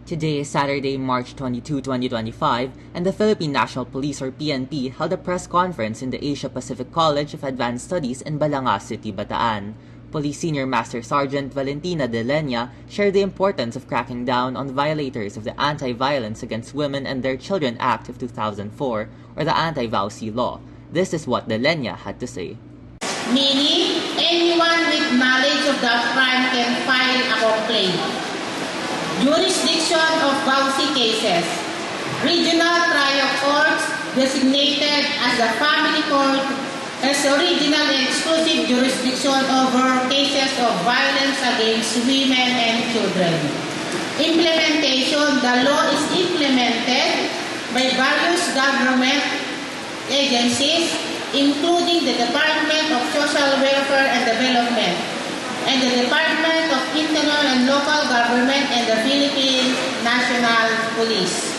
Today is Saturday, March 22, 2025, and the Philippine National Police or PNP held a press conference in the Asia Pacific College of Advanced Studies in Balanga City, Bataan. Police Senior Master Sergeant Valentina De Lenya shared the importance of cracking down on violators of the Anti-Violence Against Women and Their Children Act of 2004, or the Anti-VAUC law. This is what De Lenya had to say. Meaning, anyone with knowledge of that crime can file a complaint. Jurisdiction of VAUC cases. Regional trial courts designated as the family court as original and exclusive jurisdiction over cases of violence against women and children. Implementation. The law is implemented by various government agencies, including the Department of Social Welfare and Development, and the Department of Internal and Local Government and the Philippine National Police.